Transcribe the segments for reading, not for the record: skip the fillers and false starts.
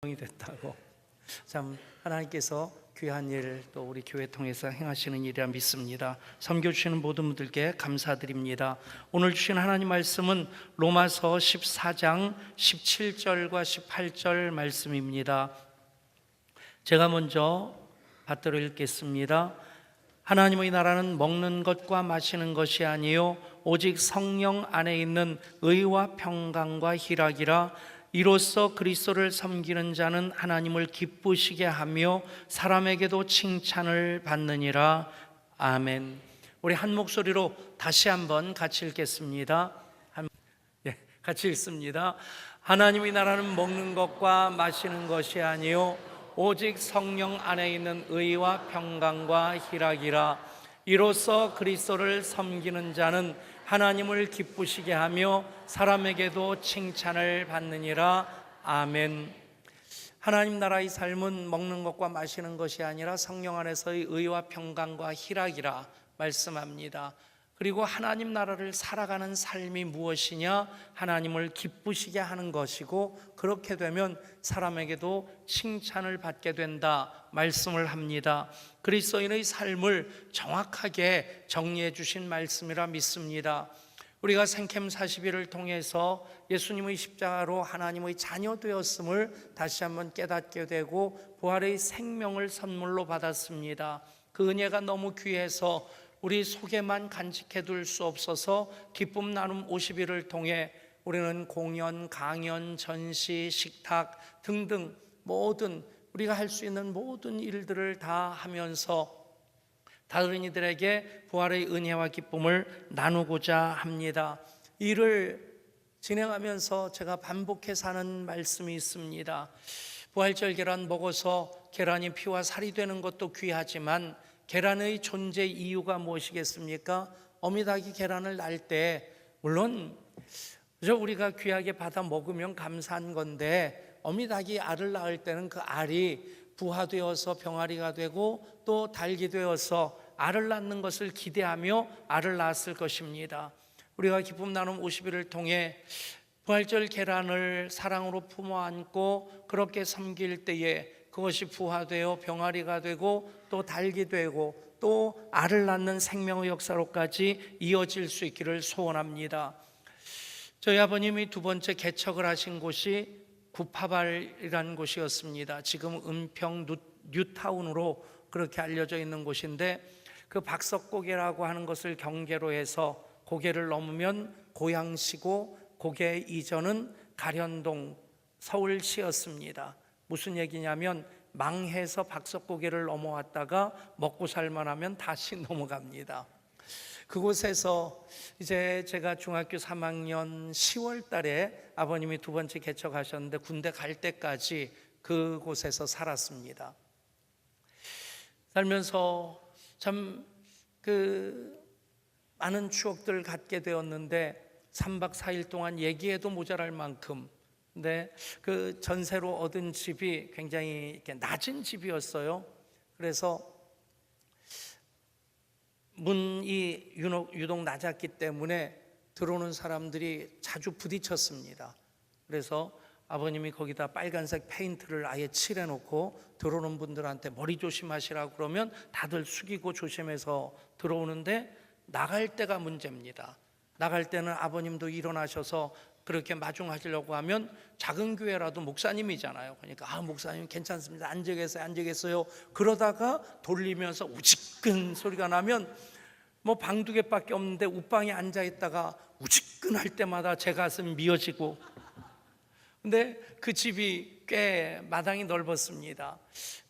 이 됐다고. 참 하나님께서 귀한 일 또 우리 교회 통해서 행하시는 일이라 믿습니다. 섬겨 주시는 모든 분들께 감사드립니다. 오늘 주신 하나님 말씀은 로마서 14장 17절과 18절 말씀입니다. 제가 먼저 받들어 읽겠습니다. 하나님의 나라는 먹는 것과 마시는 것이 아니요 오직 성령 안에 있는 의와 평강과 희락이라. 이로써 그리스도를 섬기는 자는 하나님을 기쁘시게 하며 사람에게도 칭찬을 받느니라. 아멘. 우리 한 목소리로 다시 한번 같이 읽겠습니다. 같이 읽습니다. 하나님의 나라는 먹는 것과 마시는 것이 아니요 오직 성령 안에 있는 의와 평강과 희락이라. 이로써 그리스도를 섬기는 자는 하나님을 기쁘시게 하며 사람에게도 칭찬을 받느니라. 아멘. 하나님 나라의 삶은 먹는 것과 마시는 것이 아니라 성령 안에서의 의와 평강과 희락이라 말씀합니다. 그리고 하나님 나라를 살아가는 삶이 무엇이냐? 하나님을 기쁘시게 하는 것이고, 그렇게 되면 사람에게도 칭찬을 받게 된다 말씀을 합니다. 그리스도인의 삶을 정확하게 정리해 주신 말씀이라 믿습니다. 우리가 생캠 40일을 통해서 예수님의 십자가로 하나님의 자녀 되었음을 다시 한번 깨닫게 되고 부활의 생명을 선물로 받았습니다. 그 은혜가 너무 귀해서 우리 속에만 간직해둘 수 없어서 기쁨 나눔 50일을 통해 우리는 공연, 강연, 전시, 식탁 등등 모든 우리가 할 수 있는 모든 일들을 다 하면서 다른 이들에게 부활의 은혜와 기쁨을 나누고자 합니다. 이를 진행하면서 제가 반복해서 하는 말씀이 있습니다. 부활절 계란 먹어서 계란이 피와 살이 되는 것도 귀하지만 계란의 존재 이유가 무엇이겠습니까? 어미닭이 계란을 낳을 때 물론 우리가 귀하게 받아 먹으면 감사한 건데, 어미닭이 알을 낳을 때는 그 알이 부화되어서 병아리가 되고 또 닭이 되어서 알을 낳는 것을 기대하며 알을 낳았을 것입니다. 우리가 기쁨 나눔 50일을 통해 부활절 계란을 사랑으로 품어 안고 그렇게 섬길 때에 그것이 부화되어 병아리가 되고 또 닭이 되고 또 알을 낳는 생명의 역사로까지 이어질 수 있기를 소원합니다. 저희 아버님이 두 번째 개척을 하신 곳이 구파발이라는 곳이었습니다. 지금 은평 뉴타운으로 그렇게 알려져 있는 곳인데, 그 박석고개라고 하는 것을 경계로 해서 고개를 넘으면 고양시고 고개 이전은 가련동 서울시였습니다. 무슨 얘기냐면 망해서 박석고개를 넘어왔다가 먹고 살만하면 다시 넘어갑니다. 그곳에서 이제 제가 중학교 3학년 10월 달에 아버님이 두 번째 개척하셨는데 군대 갈 때까지 그곳에서 살았습니다. 살면서 참 많은 추억들을 갖게 되었는데 3박 4일 동안 얘기해도 모자랄 만큼, 근데 그 전세로 얻은 집이 굉장히 이렇게 낮은 집이었어요. 그래서 문이 유독 낮았기 때문에 들어오는 사람들이 자주 부딪혔습니다. 그래서 아버님이 거기다 빨간색 페인트를 아예 칠해놓고 들어오는 분들한테 머리 조심하시라고 그러면 다들 숙이고 조심해서 들어오는데, 나갈 때가 문제입니다. 나갈 때는 아버님도 일어나셔서 그렇게 마중하시려고 하면 작은 교회라도 목사님이잖아요. 그러니까 목사님 괜찮습니다. 앉아 계세요. 그러다가 돌리면서 우직근 소리가 나면 뭐 방 두 개밖에 없는데 웃방에 앉아 있다가 우직근할 때마다 제 가슴이 미어지고, 근데 그 집이 꽤 마당이 넓었습니다.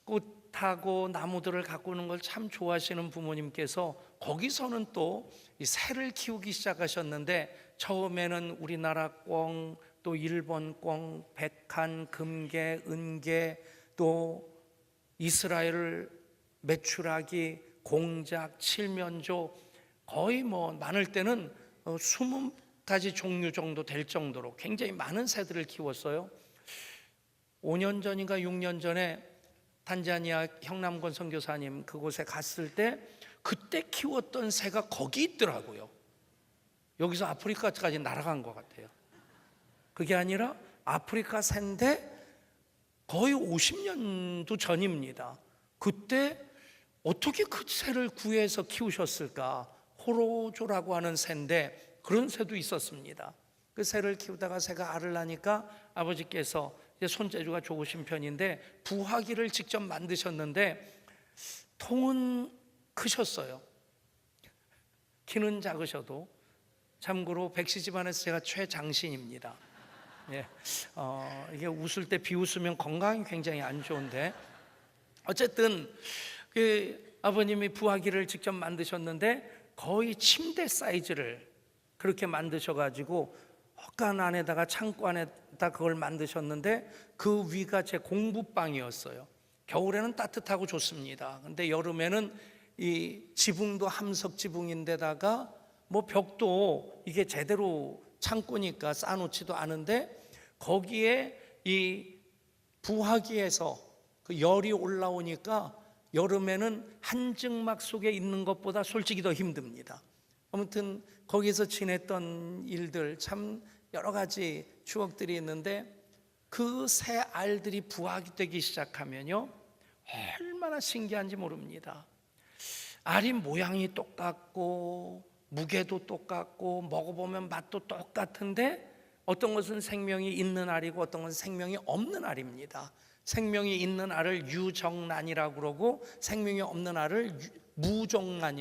꽃하고 나무들을 가꾸는 걸 참 좋아하시는 부모님께서 거기서는 또 이 새를 키우기 시작하셨는데, 처음에는 우리나라 꿩, 또 일본 꿩, 백한, 금개, 은개, 또 이스라엘 메추라기, 공작, 칠면조, 거의 많을 때는 20가지 종류 정도 될 정도로 굉장히 많은 새들을 키웠어요. 5년 전인가 6년 전에 탄자니아 형남권 선교사님 그곳에 갔을 때 그때 키웠던 새가 거기 있더라고요. 여기서 아프리카까지 날아간 것 같아요. 그게 아니라 아프리카 새인데 거의 50년도 전입니다. 그때 어떻게 그 새를 구해서 키우셨을까? 호로조라고 하는 새인데 그런 새도 있었습니다. 그 새를 키우다가 새가 알을 낳으니까 아버지께서, 이제 손재주가 좋으신 편인데 부화기를 직접 만드셨는데 통은 크셨어요. 키는 작으셔도. 참고로 백씨 집안에서 제가 최장신입니다. 예, 이게 웃을 때 비웃으면 건강이 굉장히 안 좋은데, 어쨌든 그 아버님이 부화기를 직접 만드셨는데 거의 침대 사이즈를 그렇게 만드셔가지고 헛간 안에다가 창고 안에다 그걸 만드셨는데 그 위가 제 공부방이었어요. 겨울에는 따뜻하고 좋습니다. 근데 여름에는 이 지붕도 함석 지붕인데다가 뭐 벽도 이게 제대로 창고니까 쌓아놓지도 않은데 거기에 이 부화기에서 그 열이 올라오니까 여름에는 한증막 속에 있는 것보다 솔직히 더 힘듭니다. 아무튼 거기서 지냈던 일들, 참 여러 가지 추억들이 있는데 그 새 알들이 부화기 되기 시작하면요 얼마나 신기한지 모릅니다. 알이 모양이 똑같고 무게도 똑같고 먹어보면 맛도 똑같은데 어떤 것은 생명이 있는 알이고 어떤 것은 생명이 없는 알입니다. 생명이 있는 알을 유정란이라고 그러고 생명이 없는 알을 무종란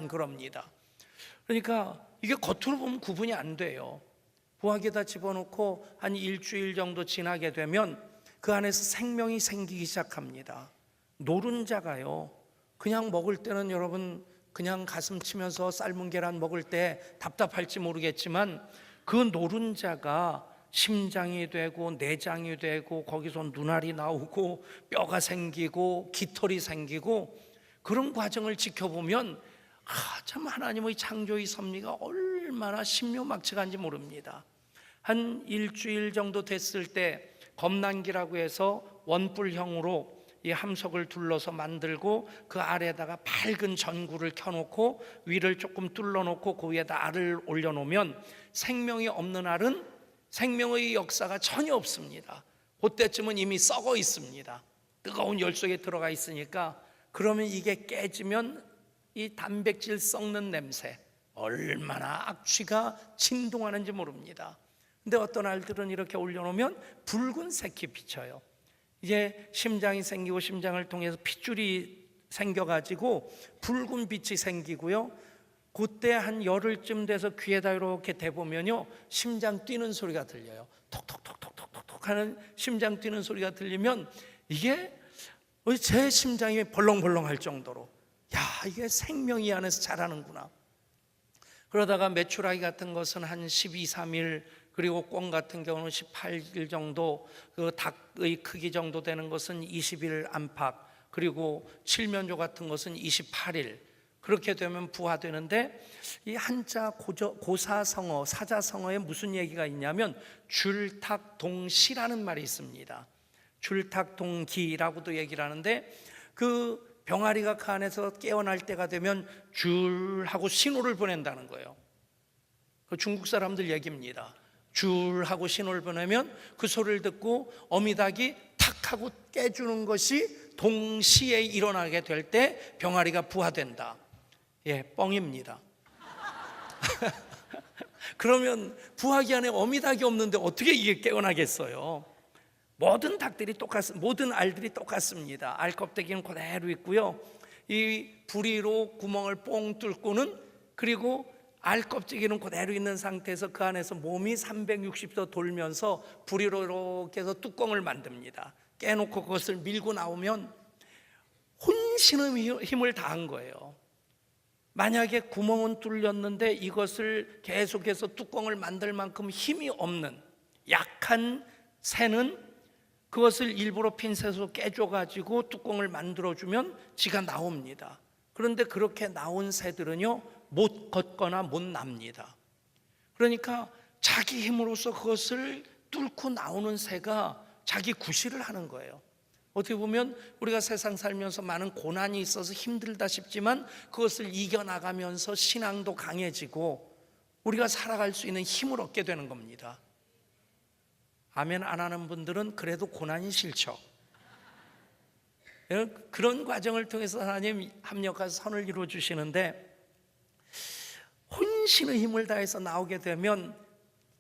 그럽니다. 그러니까 이게 겉으로 보면 구분이 안 돼요. 부화기에다 집어넣고 한 일주일 정도 지나게 되면 그 안에서 생명이 생기기 시작합니다. 노른자가요, 그냥 먹을 때는 여러분 그냥 가슴 치면서 삶은 계란 먹을 때 답답할지 모르겠지만 그 노른자가 심장이 되고 내장이 되고 거기서 눈알이 나오고 뼈가 생기고 깃털이 생기고 그런 과정을 지켜보면 참 하나님의 창조의 섭리가 얼마나 신묘막측한지 모릅니다. 한 일주일 정도 됐을 때 검난기라고 해서 원뿔형으로 이 함석을 둘러서 만들고 그 아래에다가 밝은 전구를 켜놓고 위를 조금 뚫어놓고 그 위에다 알을 올려놓으면 생명이 없는 알은 생명의 역사가 전혀 없습니다. 그때쯤은 이미 썩어 있습니다. 뜨거운 열 속에 들어가 있으니까. 그러면 이게 깨지면 이 단백질 썩는 냄새, 얼마나 악취가 진동하는지 모릅니다. 근데 어떤 알들은 이렇게 올려놓으면 붉은색이 비쳐요. 이제 심장이 생기고 심장을 통해서 핏줄이 생겨가지고 붉은 빛이 생기고요. 그때 한 열흘쯤 돼서 귀에다 이렇게 대보면요 심장 뛰는 소리가 들려요. 톡톡톡톡톡톡 하는 심장 뛰는 소리가 들리면 이게 제 심장이 벌렁벌렁 할 정도로, 야, 이게 생명이 안에서 자라는구나. 그러다가 메추라기 같은 것은 한 12, 3일, 그리고 꿩 같은 경우는 18일 정도, 그 닭의 크기 정도 되는 것은 20일 안팎, 그리고 칠면조 같은 것은 28일. 그렇게 되면 부화되는데, 이 한자 고사성어, 사자성어에 무슨 얘기가 있냐면 줄탁동시라는 말이 있습니다. 줄탁동기라고도 얘기를 하는데, 그 병아리가 그 안에서 깨어날 때가 되면 줄하고 신호를 보낸다는 거예요. 그 중국 사람들 얘기입니다. 줄하고 신호를 보내면 그 소리를 듣고 어미닭이 탁 하고 깨주는 것이 동시에 일어나게 될 때 병아리가 부화된다. 예, 뻥입니다. 그러면 부화기 안에 어미닭이 없는데 어떻게 이게 깨어나겠어요? 모든 닭들이 모든 알들이 똑같습니다. 알 껍데기는 그대로 있고요. 이 부리로 구멍을 뽕 뚫고는, 그리고 알 껍데기는 그대로 있는 상태에서 그 안에서 몸이 360도 돌면서 부리로 이렇게 해서 뚜껑을 만듭니다. 깨놓고 그것을 밀고 나오면 혼신의 힘을 다한 거예요. 만약에 구멍은 뚫렸는데 이것을 계속해서 뚜껑을 만들 만큼 힘이 없는 약한 새는 그것을 일부러 핀셋으로 깨줘가지고 뚜껑을 만들어주면 지가 나옵니다. 그런데 그렇게 나온 새들은요 못 걷거나 못 납니다. 그러니까 자기 힘으로서 그것을 뚫고 나오는 새가 자기 구실을 하는 거예요. 어떻게 보면 우리가 세상 살면서 많은 고난이 있어서 힘들다 싶지만 그것을 이겨나가면서 신앙도 강해지고 우리가 살아갈 수 있는 힘을 얻게 되는 겁니다. 아멘 안 하는 분들은 그래도 고난이 싫죠. 그런 과정을 통해서 하나님 합력하서 선을 이루어 주시는데, 혼신의 힘을 다해서 나오게 되면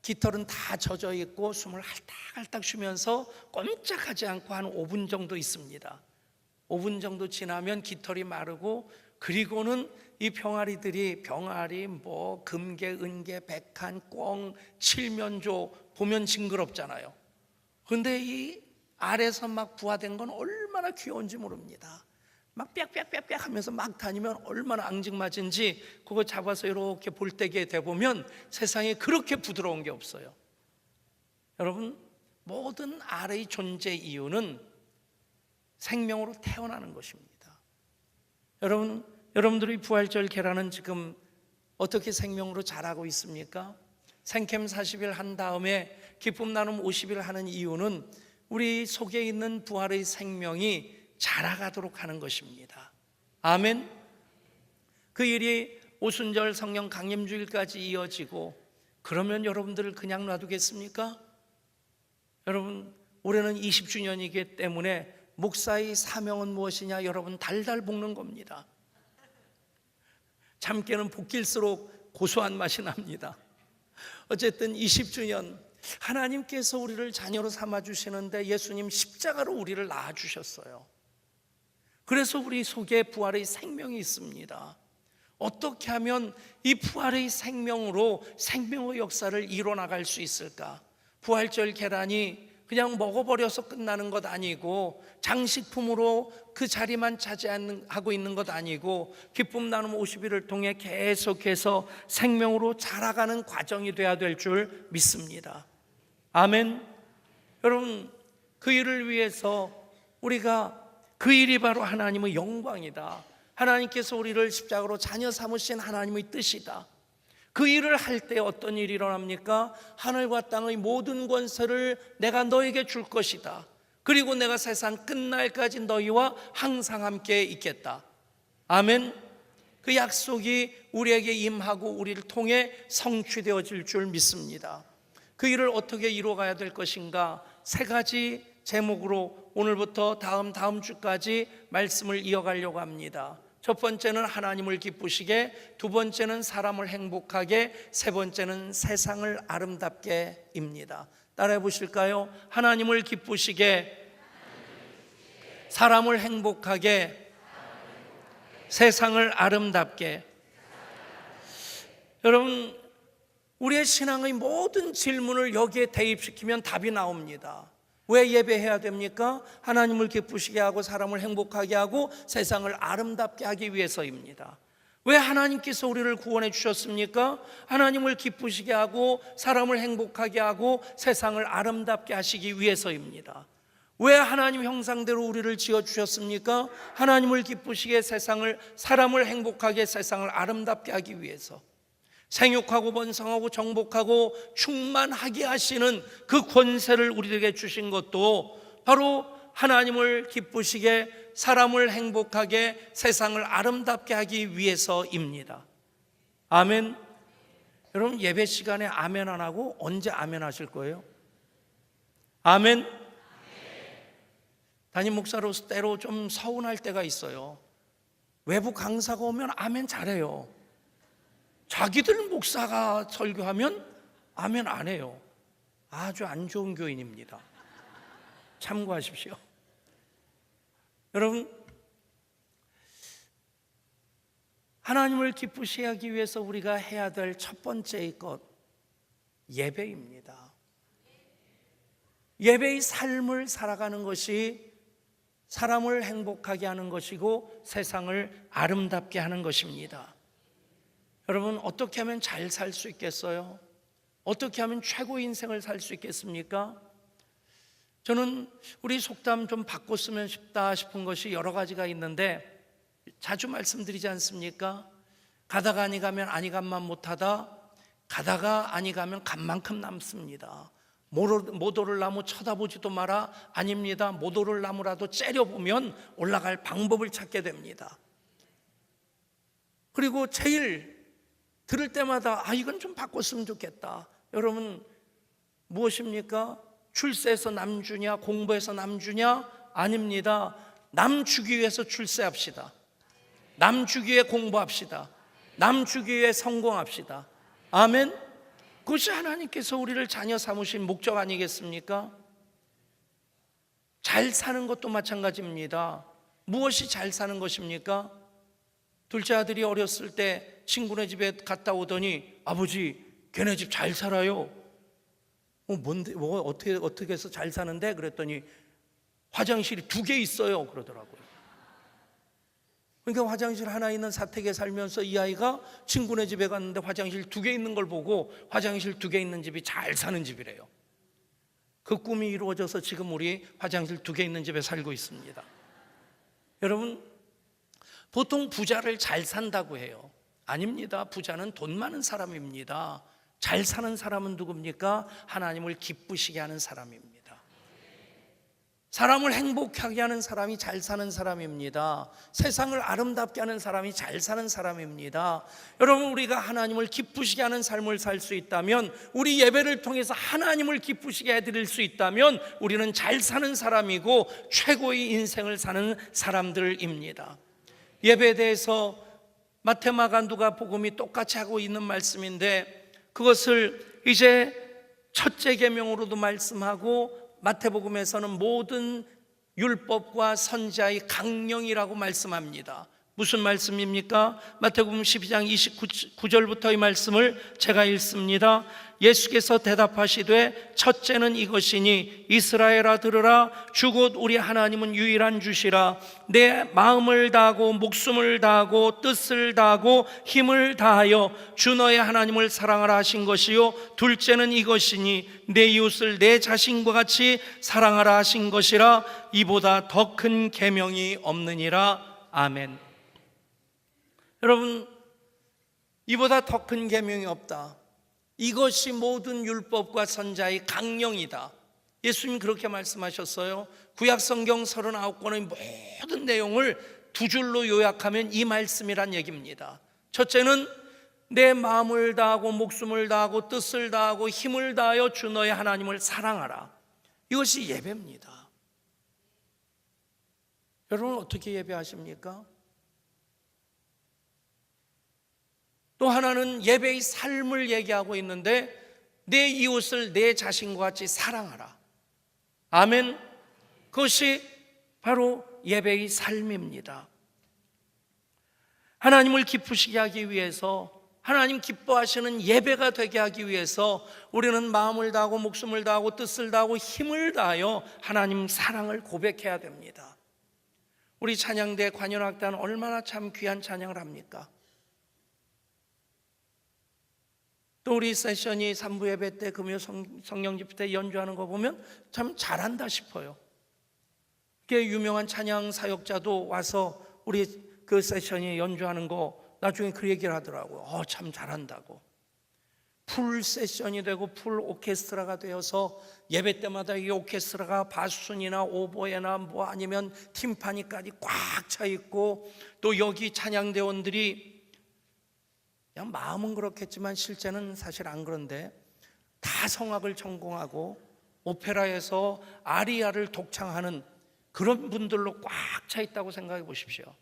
깃털은 다 젖어 있고 숨을 할딱할딱 쉬면서 꼼짝하지 않고 한 5분 정도 있습니다. 5분 정도 지나면 깃털이 마르고, 그리고는 이 병아리들이, 병아리, 뭐 금계, 은계, 백한, 꿩, 칠면조 보면 징그럽잖아요. 근데 이 알에서 막 부화된 건 얼마나 귀여운지 모릅니다. 막 빽빽빽빽 하면서 막 다니면 얼마나 앙증맞은지, 그거 잡아서 이렇게 볼때기에 대보면 세상에 그렇게 부드러운 게 없어요. 여러분, 모든 알의 존재 이유는 생명으로 태어나는 것입니다. 여러분들의 부활절 계란은 지금 어떻게 생명으로 자라고 있습니까? 생캠 40일 한 다음에 기쁨 나눔 50일 하는 이유는 우리 속에 있는 부활의 생명이 자라가도록 하는 것입니다. 아멘. 그 일이 오순절 성령 강림주일까지 이어지고, 그러면 여러분들을 그냥 놔두겠습니까? 여러분, 올해는 20주년이기 때문에 목사의 사명은 무엇이냐? 여러분, 달달 볶는 겁니다. 참깨는 볶일수록 고소한 맛이 납니다. 어쨌든 20주년, 하나님께서 우리를 자녀로 삼아주시는데 예수님 십자가로 우리를 낳아주셨어요. 그래서 우리 속에 부활의 생명이 있습니다. 어떻게 하면 이 부활의 생명으로 생명의 역사를 이뤄나갈 수 있을까? 부활절 계란이 그냥 먹어버려서 끝나는 것 아니고, 장식품으로 그 자리만 차지하고 있는 것 아니고, 기쁨 나눔 50일을 통해 계속해서 생명으로 자라가는 과정이 돼야 될 줄 믿습니다. 아멘. 여러분, 그 일을 위해서 우리가, 그 일이 바로 하나님의 영광이다. 하나님께서 우리를 십자가로 자녀 삼으신 하나님의 뜻이다. 그 일을 할 때 어떤 일이 일어납니까? 하늘과 땅의 모든 권세를 내가 너에게 줄 것이다. 그리고 내가 세상 끝날까지 너희와 항상 함께 있겠다. 아멘. 그 약속이 우리에게 임하고 우리를 통해 성취되어질 줄 믿습니다. 그 일을 어떻게 이루어가야 될 것인가? 3가지 제목으로 오늘부터 다음 주까지 말씀을 이어가려고 합니다. 첫 번째는 하나님을 기쁘시게, 두 번째는 사람을 행복하게, 세 번째는 세상을 아름답게입니다. 따라해 보실까요? 하나님을 기쁘시게, 사람을 행복하게, 세상을 아름답게. 여러분, 우리의 신앙의 모든 질문을 여기에 대입시키면 답이 나옵니다. 왜 예배해야 됩니까? 하나님을 기쁘시게 하고 사람을 행복하게 하고 세상을 아름답게 하기 위해서입니다. 왜 하나님께서 우리를 구원해 주셨습니까? 하나님을 기쁘시게 하고 사람을 행복하게 하고 세상을 아름답게 하시기 위해서입니다. 왜 하나님 형상대로 우리를 지어주셨습니까? 하나님을 기쁘시게 사람을 행복하게 세상을 아름답게 하기 위해서. 생육하고 번성하고 정복하고 충만하게 하시는 그 권세를 우리에게 주신 것도 바로 하나님을 기쁘시게, 사람을 행복하게, 세상을 아름답게 하기 위해서입니다. 아멘. 여러분, 예배 시간에 아멘 안 하고 언제 아멘 하실 거예요? 아멘. 담임 목사로서 때로 좀 서운할 때가 있어요. 외부 강사가 오면 아멘 잘해요. 자기들 목사가 설교하면 아멘 안 해요. 아주 안 좋은 교인입니다. 참고하십시오. 여러분, 하나님을 기쁘시게 하기 위해서 우리가 해야 될 첫 번째의 것, 예배입니다. 예배의 삶을 살아가는 것이 사람을 행복하게 하는 것이고 세상을 아름답게 하는 것입니다. 여러분, 어떻게 하면 잘 살 수 있겠어요? 어떻게 하면 최고의 인생을 살 수 있겠습니까? 저는 우리 속담 좀 바꿨으면 싶다 싶은 것이 여러 가지가 있는데, 자주 말씀드리지 않습니까? 가다가 아니 가면 아니 간만 못하다, 가다가 아니 가면 간만큼 남습니다. 못 오를 나무 쳐다보지도 마라. 아닙니다. 못 오를 나무라도 째려보면 올라갈 방법을 찾게 됩니다. 그리고 제일 들을 때마다 이건 좀 바꿨으면 좋겠다. 여러분, 무엇입니까? 출세해서 남 주냐, 공부해서 남 주냐? 아닙니다. 남 주기 위해서 출세합시다. 남 주기 위해 공부합시다. 남 주기 위해 성공합시다. 아멘. 그것이 하나님께서 우리를 자녀 삼으신 목적 아니겠습니까? 잘 사는 것도 마찬가지입니다. 무엇이 잘 사는 것입니까? 둘째 아들이 어렸을 때 친구네 집에 갔다 오더니 아버지, 걔네 집 잘 살아요. 뭔데, 어떻게 해서 잘 사는데? 그랬더니 화장실이 2개 있어요 그러더라고요. 그러니까 화장실 하나 있는 사택에 살면서 이 아이가 친구네 집에 갔는데 화장실 2개 있는 걸 보고 화장실 2개 있는 집이 잘 사는 집이래요. 그 꿈이 이루어져서 지금 우리 화장실 2개 있는 집에 살고 있습니다. 여러분, 보통 부자를 잘 산다고 해요. 아닙니다. 부자는 돈 많은 사람입니다. 잘 사는 사람은 누굽니까? 하나님을 기쁘시게 하는 사람입니다. 사람을 행복하게 하는 사람이 잘 사는 사람입니다. 세상을 아름답게 하는 사람이 잘 사는 사람입니다. 여러분, 우리가 하나님을 기쁘시게 하는 삶을 살 수 있다면, 우리 예배를 통해서 하나님을 기쁘시게 해드릴 수 있다면 우리는 잘 사는 사람이고 최고의 인생을 사는 사람들입니다. 예배에 대해서 마태, 마가, 누가 복음이 똑같이 하고 있는 말씀인데, 그것을 이제 첫째 계명으로도 말씀하고 마태복음에서는 모든 율법과 선지자의 강령이라고 말씀합니다. 무슨 말씀입니까? 마태복음 12장 29절부터 이 말씀을 제가 읽습니다. 예수께서 대답하시되 첫째는 이것이니 이스라엘아 들으라. 주 곧 우리 하나님은 유일한 주시라. 내 마음을 다하고 목숨을 다하고 뜻을 다하고 힘을 다하여 주 너의 하나님을 사랑하라 하신 것이요, 둘째는 이것이니 내 이웃을 내 자신과 같이 사랑하라 하신 것이라. 이보다 더 큰 계명이 없느니라. 아멘. 여러분, 이보다 더 큰 계명이 없다. 이것이 모든 율법과 선지자의 강령이다. 예수님 그렇게 말씀하셨어요. 구약 성경 39권의 모든 내용을 2줄로 요약하면 이 말씀이란 얘기입니다. 첫째는 내 마음을 다하고 목숨을 다하고 뜻을 다하고 힘을 다하여 주 너의 하나님을 사랑하라. 이것이 예배입니다. 여러분, 어떻게 예배하십니까? 또 하나는 예배의 삶을 얘기하고 있는데, 내 이웃을 내 자신과 같이 사랑하라. 아멘. 그것이 바로 예배의 삶입니다. 하나님을 기쁘시게 하기 위해서, 하나님 기뻐하시는 예배가 되게 하기 위해서 우리는 마음을 다하고 목숨을 다하고 뜻을 다하고 힘을 다하여 하나님 사랑을 고백해야 됩니다. 우리 찬양대 관현악단 얼마나 참 귀한 찬양을 합니까? 또 우리 세션이 3부 예배 때, 금요 성령 집회 때 연주하는 거 보면 참 잘한다 싶어요. 꽤 유명한 찬양 사역자도 와서 우리 그 세션이 연주하는 거 나중에 그 얘기를 하더라고요. 참 잘한다고. 풀 세션이 되고 풀 오케스트라가 되어서 예배 때마다 이 오케스트라가 바순이나 오보에나 뭐 아니면 팀파니까지 꽉 차 있고, 또 여기 찬양대원들이 그냥 마음은 그렇겠지만 실제는 사실 안 그런데 다 성악을 전공하고 오페라에서 아리아를 독창하는 그런 분들로 꽉 차 있다고 생각해 보십시오.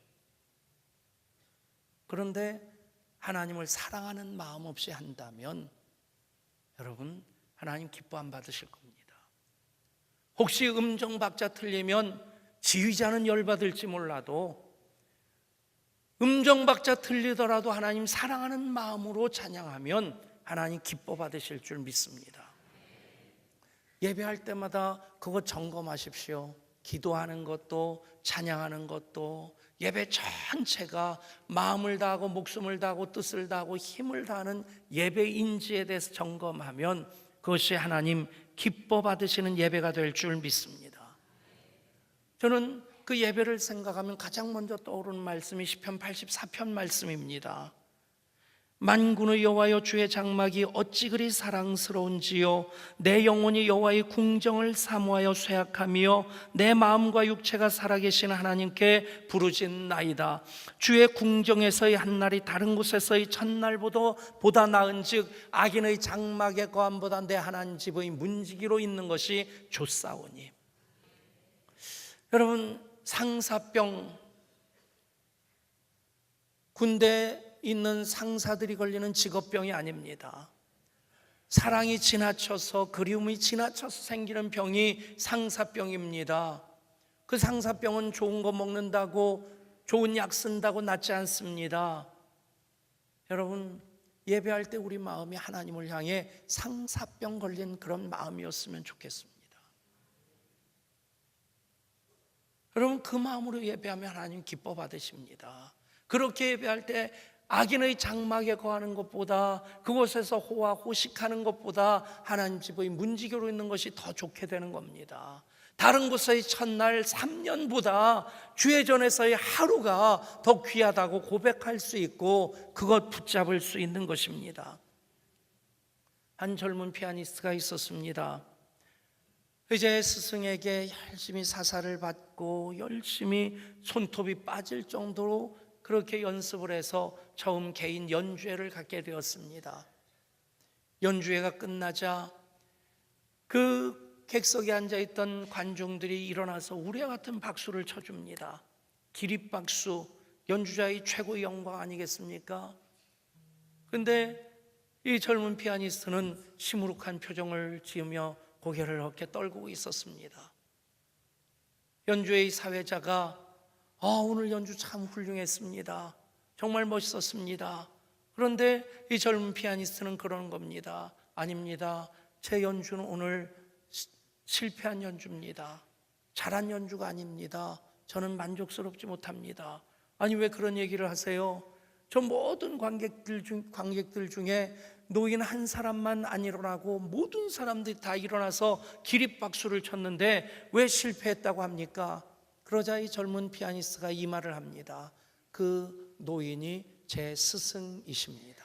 그런데 하나님을 사랑하는 마음 없이 한다면 여러분, 하나님 기뻐 안 받으실 겁니다. 혹시 음정 박자 틀리면 지휘자는 열받을지 몰라도 음정 박자 틀리더라도 하나님 사랑하는 마음으로 찬양하면 하나님 기뻐 받으실 줄 믿습니다. 예배할 때마다 그거 점검하십시오. 기도하는 것도 찬양하는 것도 예배 전체가 마음을 다하고 목숨을 다하고 뜻을 다하고 힘을 다하는 예배인지에 대해서 점검하면 그것이 하나님 기뻐 받으시는 예배가 될 줄 믿습니다. 저는 그 예배를 생각하면 가장 먼저 떠오르는 말씀이 시편 84편 말씀입니다. 만군의 여호와여, 주의 장막이 어찌 그리 사랑스러운지요. 내 영혼이 여호와의 궁정을 사모하여 쇠약하며 내 마음과 육체가 살아계신 하나님께 부르짖나이다. 주의 궁정에서의 한날이 다른 곳에서의 첫날보다 나은즉 악인의 장막의 거함보다 내 하나님 집의 문지기로 있는 것이 좋사오니. 여러분, 상사병, 군대에 있는 상사들이 걸리는 직업병이 아닙니다. 사랑이 지나쳐서, 그리움이 지나쳐서 생기는 병이 상사병입니다. 그 상사병은 좋은 거 먹는다고, 좋은 약 쓴다고 낫지 않습니다. 여러분, 예배할 때 우리 마음이 하나님을 향해 상사병 걸린 그런 마음이었으면 좋겠습니다. 여러분, 그 마음으로 예배하면 하나님 기뻐 받으십니다. 그렇게 예배할 때 악인의 장막에 거하는 것보다, 그곳에서 호화호식하는 것보다 하나님 집의 문지기로 있는 것이 더 좋게 되는 겁니다. 다른 곳의 첫날 3년보다 주의 전에서의 하루가 더 귀하다고 고백할 수 있고 그것 붙잡을 수 있는 것입니다. 한 젊은 피아니스트가 있었습니다. 이제 스승에게 열심히 사사를 받고 열심히 손톱이 빠질 정도로 그렇게 연습을 해서 처음 개인 연주회를 갖게 되었습니다. 연주회가 끝나자 그 객석에 앉아있던 관중들이 일어나서 우리와 같은 박수를 쳐줍니다. 기립박수, 연주자의 최고의 영광 아니겠습니까? 그런데 이 젊은 피아니스트는 시무룩한 표정을 지으며 고개를 어깨 떨구고 있었습니다. 연주회의 사회자가 오늘 연주 참 훌륭했습니다. 정말 멋있었습니다. 그런데 이 젊은 피아니스트는 그러는 겁니다. 아닙니다. 제 연주는 오늘 실패한 연주입니다. 잘한 연주가 아닙니다. 저는 만족스럽지 못합니다. 아니, 왜 그런 얘기를 하세요? 저 모든 관객들 중에 노인 한 사람만 안 일어나고 모든 사람들이 다 일어나서 기립박수를 쳤는데 왜 실패했다고 합니까? 그러자 이 젊은 피아니스트가 이 말을 합니다. 그 노인이 제 스승이십니다.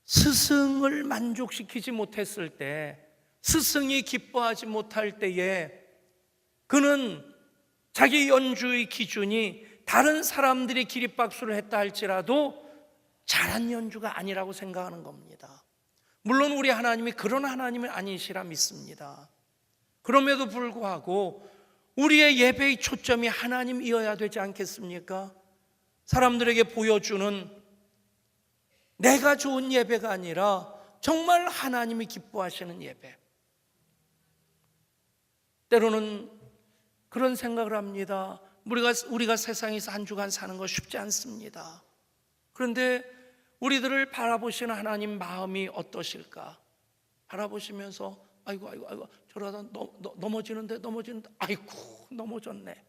스승을 만족시키지 못했을 때, 스승이 기뻐하지 못할 때에 그는 자기 연주의 기준이 다른 사람들이 기립박수를 했다 할지라도 잘한 연주가 아니라고 생각하는 겁니다. 물론 우리 하나님이 그런 하나님은 아니시라 믿습니다. 그럼에도 불구하고 우리의 예배의 초점이 하나님이어야 되지 않겠습니까? 사람들에게 보여주는 내가 좋은 예배가 아니라 정말 하나님이 기뻐하시는 예배. 때로는 그런 생각을 합니다. 우리가 세상에서 한 주간 사는 거 쉽지 않습니다. 그런데 우리들을 바라보시는 하나님 마음이 어떠실까? 바라보시면서 아이고 저러다 넘어지는데 아이고 넘어졌네.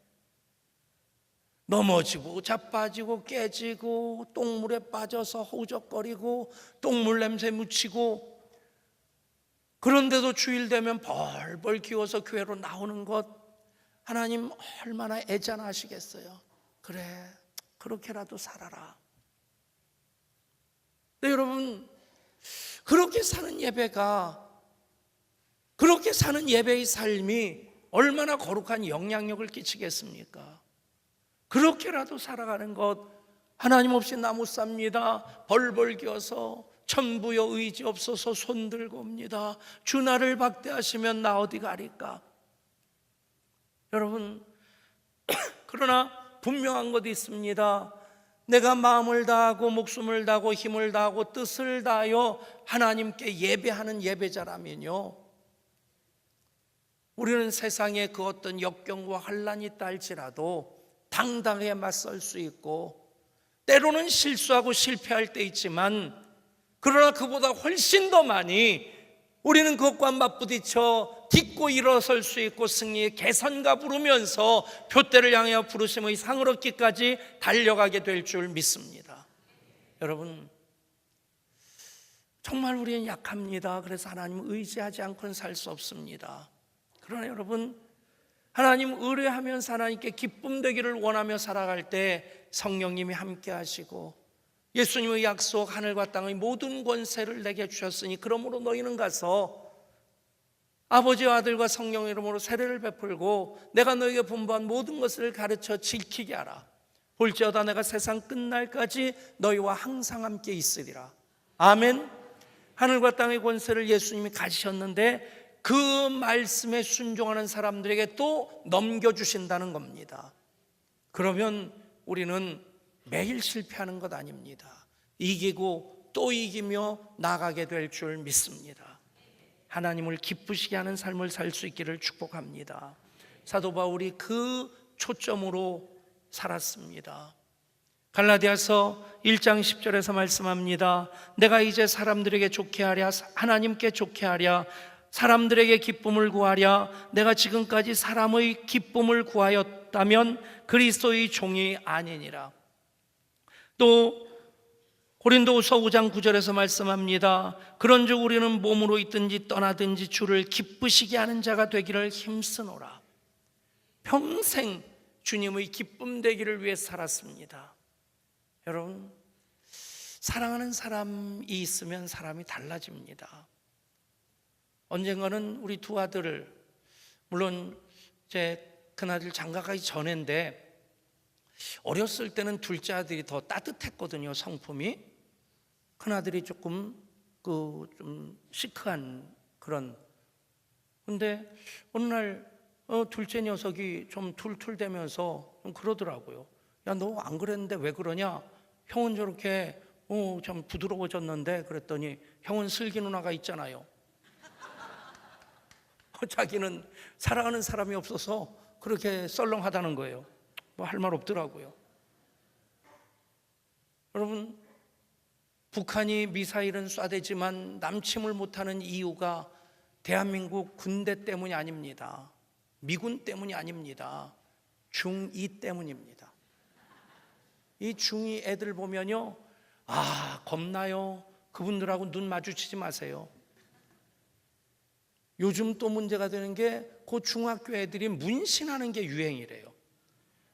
넘어지고 자빠지고 깨지고 똥물에 빠져서 허우적거리고 똥물 냄새 묻히고, 그런데도 주일 되면 벌벌 기워서 교회로 나오는 것, 하나님 얼마나 애잔하시겠어요. 그래, 그렇게라도 살아라. 네, 여러분, 그렇게 사는 예배의 삶이 얼마나 거룩한 영향력을 끼치겠습니까? 그렇게라도 살아가는 것, 하나님 없이 나 못 삽니다. 벌벌 기어서 천부여 의지 없어서 손 들고 옵니다. 주 나를 박대하시면 나 어디 가리까? 여러분, 그러나 분명한 것이 있습니다. 내가 마음을 다하고 목숨을 다하고 힘을 다하고 뜻을 다하여 하나님께 예배하는 예배자라면요, 우리는 세상에 그 어떤 역경과 환란이 있다 할지라도 당당하게 맞설 수 있고, 때로는 실수하고 실패할 때 있지만, 그러나 그보다 훨씬 더 많이 우리는 그것과 맞부딪혀 딛고 일어설 수 있고 승리의 개선가 부르면서 표대를 향하여 부르심의 상을 얻기까지 달려가게 될 줄 믿습니다. 여러분, 정말 우리는 약합니다. 그래서 하나님을 의지하지 않고는 살 수 없습니다. 그러나 여러분, 하나님 의뢰하면서 하나님께 기쁨 되기를 원하며 살아갈 때 성령님이 함께 하시고, 예수님의 약속 하늘과 땅의 모든 권세를 내게 주셨으니 그러므로 너희는 가서 아버지와 아들과 성령의 이름으로 세례를 베풀고 내가 너희에게 분부한 모든 것을 가르쳐 지키게 하라. 볼지어다 내가 세상 끝날까지 너희와 항상 함께 있으리라. 아멘. 하늘과 땅의 권세를 예수님이 가지셨는데 그 말씀에 순종하는 사람들에게 또 넘겨주신다는 겁니다. 그러면 우리는 매일 실패하는 것 아닙니다. 이기고 또 이기며 나가게 될 줄 믿습니다. 하나님을 기쁘시게 하는 삶을 살 수 있기를 축복합니다. 사도 바울이 그 초점으로 살았습니다. 갈라디아서 1장 10절에서 말씀합니다. 내가 이제 사람들에게 좋게 하랴, 하나님께 좋게 하랴, 사람들에게 기쁨을 구하랴. 내가 지금까지 사람의 기쁨을 구하였다면 그리스도의 종이 아니니라. 또 고린도후서 5장 9절에서 말씀합니다. 그런즉 우리는 몸으로 있든지 떠나든지 주를 기쁘시게 하는 자가 되기를 힘쓰노라. 평생 주님의 기쁨 되기를 위해 살았습니다. 여러분, 사랑하는 사람이 있으면 사람이 달라집니다. 언젠가는 우리 두 아들을, 물론 제 큰아들 장가가기 전인데 어렸을 때는 둘째 아들이 더 따뜻했거든요, 성품이. 큰아들이 조금 좀 시크한 그런. 근데 어느 날 둘째 녀석이 좀 툴툴대면서 좀 그러더라고요. 야, 너 안 그랬는데 왜 그러냐? 형은 저렇게 좀 부드러워졌는데. 그랬더니 형은 슬기 누나가 있잖아요. 자기는 사랑하는 사람이 없어서 그렇게 썰렁하다는 거예요. 뭐 할 말 없더라고요. 여러분, 북한이 미사일은 쏴대지만 남침을 못하는 이유가 대한민국 군대 때문이 아닙니다. 미군 때문이 아닙니다. 중2 때문입니다. 이 중2 애들 보면요, 겁나요. 그분들하고 눈 마주치지 마세요. 요즘 또 문제가 되는 게 그 중학교 애들이 문신하는 게 유행이래요.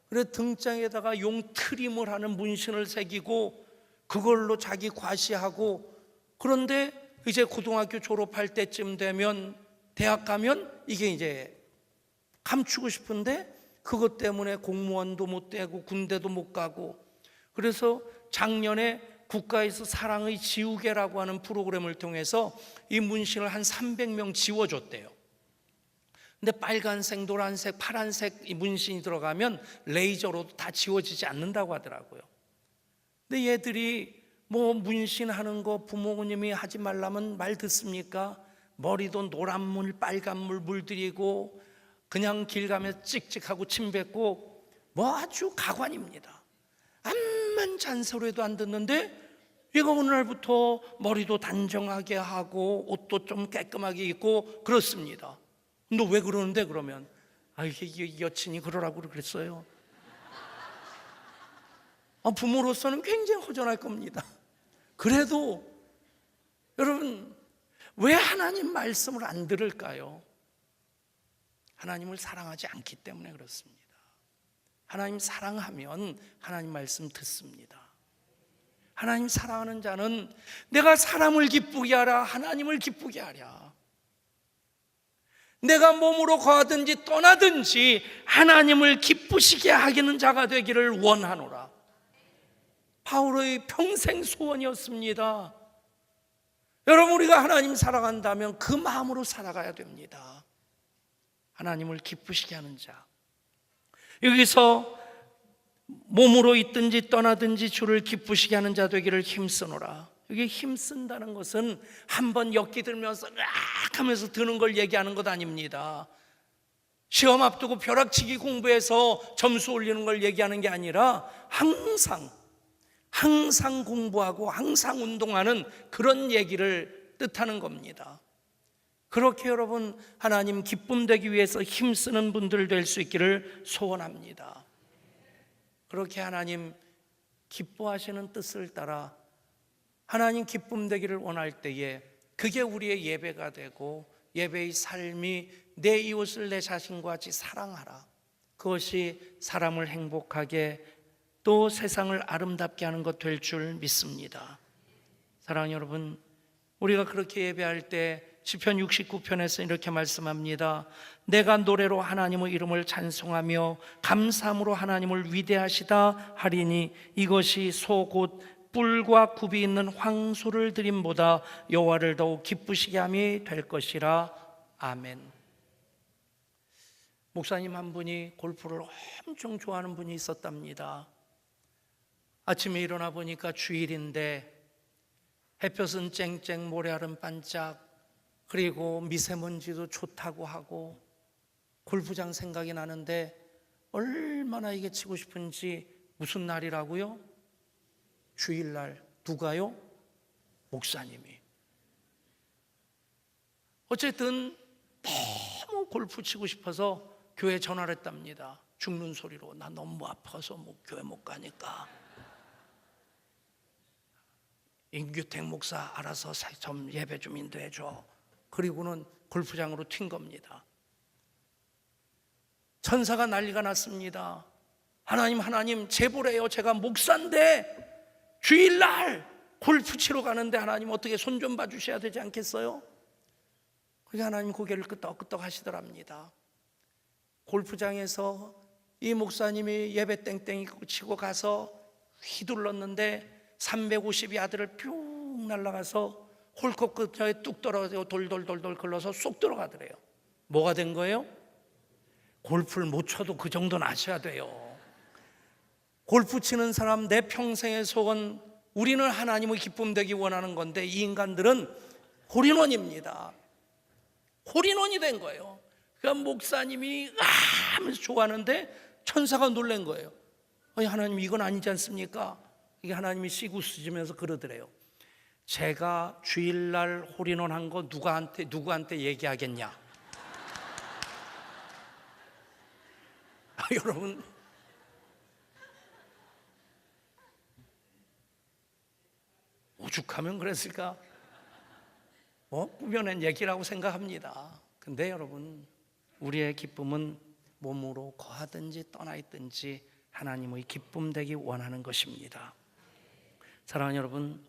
그래 등장에다가 용 트림을 하는 문신을 새기고 그걸로 자기 과시하고, 그런데 이제 고등학교 졸업할 때쯤 되면, 대학 가면 이게 이제 감추고 싶은데 그것 때문에 공무원도 못 되고 군대도 못 가고. 그래서 작년에 국가에서 사랑의 지우개라고 하는 프로그램을 통해서 이 문신을 한 300명 지워줬대요. 근데 빨간색, 노란색, 파란색 이 문신이 들어가면 레이저로도 다 지워지지 않는다고 하더라고요. 근데 얘들이 뭐 문신하는 거 부모님이 하지 말라면 말 듣습니까? 머리도 노란물, 빨간물 물들이고 그냥 길 가면 찍찍하고 침 뱉고 뭐 아주 가관입니다. 암만 잔소리도 안 듣는데 얘가 어느 날부터 머리도 단정하게 하고 옷도 좀 깔끔하게 입고 그렇습니다. 너 왜 그러는데? 그러면 이게 여친이 그러라고 그랬어요. 부모로서는 굉장히 허전할 겁니다. 그래도 여러분, 왜 하나님 말씀을 안 들을까요? 하나님을 사랑하지 않기 때문에 그렇습니다. 하나님 사랑하면 하나님 말씀 듣습니다. 하나님 사랑하는 자는 내가 사람을 기쁘게 하라, 하나님을 기쁘게 하랴. 내가 몸으로 거하든지 떠나든지 하나님을 기쁘시게 하기는 자가 되기를 원하노라. 바울의 평생 소원이었습니다. 여러분, 우리가 하나님 사랑한다면 그 마음으로 살아가야 됩니다. 하나님을 기쁘시게 하는 자. 여기서 몸으로 있든지 떠나든지 주를 기쁘시게 하는 자 되기를 힘쓰노라. 여기 힘쓴다는 것은 한번 엮기 들면서 으악 하면서 드는 걸 얘기하는 것 아닙니다. 시험 앞두고 벼락치기 공부해서 점수 올리는 걸 얘기하는 게 아니라 항상 공부하고 항상 운동하는 그런 얘기를 뜻하는 겁니다. 그렇게 여러분, 하나님 기쁨 되기 위해서 힘쓰는 분들 될 수 있기를 소원합니다. 그렇게 하나님 기뻐하시는 뜻을 따라 하나님 기쁨 되기를 원할 때에 그게 우리의 예배가 되고 예배의 삶이 내 이웃을 내 자신과 같이 사랑하라. 그것이 사람을 행복하게 또 세상을 아름답게 하는 것 될 줄 믿습니다. 사랑하는 여러분, 우리가 그렇게 예배할 때 시편 69편에서 이렇게 말씀합니다. 내가 노래로 하나님의 이름을 찬송하며 감사함으로 하나님을 위대하시다 하리니 이것이 소 곧 뿔과 굽이 있는 황소를 드림보다 여호와를 더욱 기쁘시게 함이 될 것이라. 아멘. 목사님 한 분이 골프를 엄청 좋아하는 분이 있었답니다. 아침에 일어나 보니까 주일인데 햇볕은 쨍쨍, 모래알은 반짝, 그리고 미세먼지도 좋다고 하고 골프장 생각이 나는데 얼마나 이게 치고 싶은지. 무슨 날이라고요? 주일날. 누가요? 목사님이. 어쨌든 너무 골프 치고 싶어서 교회 전화를 했답니다. 죽는 소리로. 나 너무 아파서 교회 못 가니까 임규택 목사 알아서 좀 예배 좀 인도해 줘. 그리고는 골프장으로 튄 겁니다. 천사가 난리가 났습니다. 하나님 제보래요. 제가 목사인데 주일날 골프 치러 가는데 하나님 어떻게 손 좀 봐주셔야 되지 않겠어요? 그러니까 하나님 고개를 끄덕끄덕 하시더랍니다. 골프장에서 이 목사님이 예배 땡땡이 치고 가서 휘둘렀는데 350야드를 뿅 날아가서 홀컵 끝에 뚝 떨어지고 돌돌돌돌 걸러서 쏙 들어가더래요. 뭐가 된 거예요? 골프를 못 쳐도 그 정도는 아셔야 돼요. 골프 치는 사람 내 평생의 소원, 우리는 하나님의 기쁨 되기 원하는 건데 이 인간들은 홀인원입니다. 홀인원이 된 거예요. 그러니까 목사님이 하면서 좋아하는데 천사가 놀란 거예요. 하나님 이건 아니지 않습니까? 이게 하나님이 씨구쓰시면서 그러더래요. 제가 주일날 홀인원 한 거 누구한테 얘기하겠냐? 여러분, 오죽하면 그랬을까? 꾸며낸 얘기라고 생각합니다. 근데 여러분, 우리의 기쁨은 몸으로 거하든지 떠나 있든지 하나님의 기쁨 되기 원하는 것입니다. 사랑하는 여러분,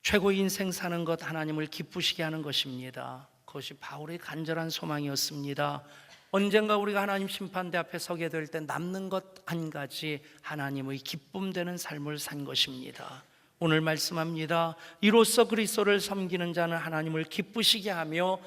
최고의 인생 사는 것, 하나님을 기쁘시게 하는 것입니다. 그것이 바울의 간절한 소망이었습니다. 언젠가 우리가 하나님 심판대 앞에 서게 될 때 남는 것 한 가지, 하나님의 기쁨 되는 삶을 산 것입니다. 오늘 말씀합니다. 이로써 그리스도를 섬기는 자는 하나님을 기쁘시게 하며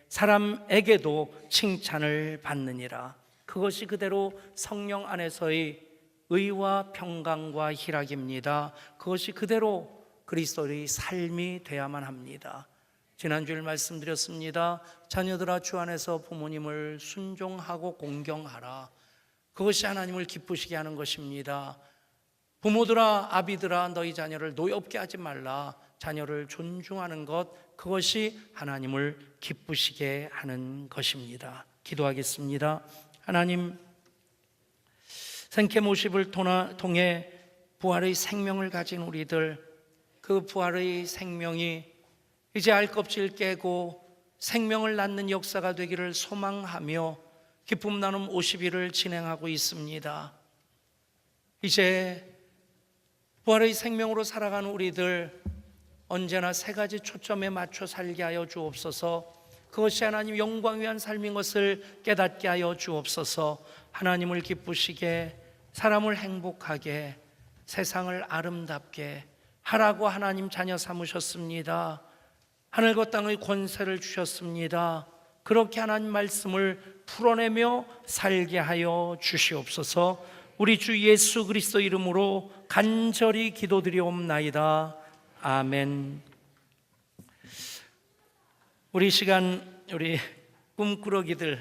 사람에게도 칭찬을 받느니라. 그것이 그대로 성령 안에서의 의와 평강과 희락입니다. 그것이 그대로 그리스도의 삶이 되어야만 합니다. 지난주에 말씀드렸습니다. 자녀들아 주 안에서 부모님을 순종하고 공경하라. 그것이 하나님을 기쁘시게 하는 것입니다. 부모들아 아비들아 너희 자녀를 노엽게 하지 말라. 자녀를 존중하는 것, 그것이 하나님을 기쁘시게 하는 것입니다. 기도하겠습니다. 하나님, 생케 모십을 통해 부활의 생명을 가진 우리들, 그 부활의 생명이 이제 알껍질 깨고 생명을 낳는 역사가 되기를 소망하며 기쁨 나눔 50일을 진행하고 있습니다. 이제 부활의 생명으로 살아가는 우리들 언제나 세 가지 초점에 맞춰 살게 하여 주옵소서. 그것이 하나님 영광 위한 삶인 것을 깨닫게 하여 주옵소서. 하나님을 기쁘시게, 사람을 행복하게, 세상을 아름답게 하라고 하나님 자녀 삼으셨습니다. 하늘과 땅의 권세를 주셨습니다. 그렇게 하나님 말씀을 풀어내며 살게 하여 주시옵소서. 우리 주 예수 그리스도 이름으로 간절히 기도드리옵나이다. 아멘. 우리 시간, 우리 꿈꾸러기들